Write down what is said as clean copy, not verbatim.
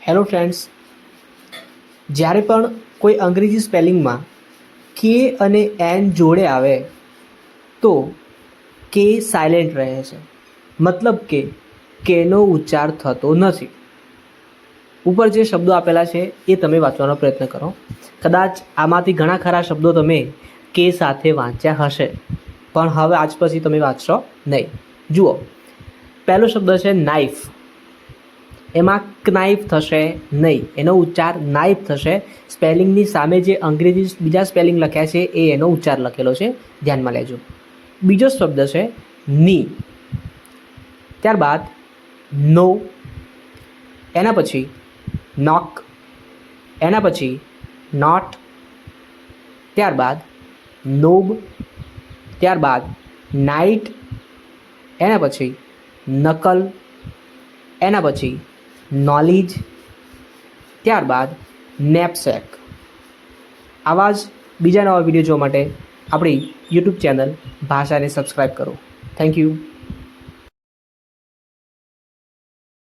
Hello friends, જ્યારે પણ કોઈ અંગ્રેજી સ્પેલિંગમાં કે અને એન જોડે આવે તો કે સાયલેન્ટ રહે છે, મતલબ કે કેનો ઉચ્ચાર થતો નથી. ઉપર જે શબ્દો આપેલા છે એ તમે વાંચવાનો પ્રયત્ન કરો. કદાચ આમાંથી ઘણા ખરા શબ્દો તમે કે સાથે વાંચ્યા હશે, પણ હવે આજ પછી તમે વાંચશો નહીં. જુઓ, પહેલો શબ્દ છે નાઇફ. એમાં ક્નાઇફ થશે નહીં, એનો ઉચ્ચાર નાઇફ થશે. સ્પેલિંગની સામે જે અંગ્રેજી બીજા સ્પેલિંગ લખ્યા છે એ એનો ઉચ્ચાર લખેલો છે, ધ્યાનમાં લેજો. બીજો શબ્દ છે ની, ત્યારબાદ નો, એના પછી નોક, એના પછી નોટ, ત્યારબાદ નોબ, ત્યારબાદ નાઇટ, એના પછી નકલ, એના પછી નોલેજ, ત્યારબાદ નેપસેક. આવા જ બીજા નવા વિડીયો જોવા માટે આપણી યુટ્યુબ ચેનલ ભાષાને સબસ્ક્રાઈબ કરો. Thank you.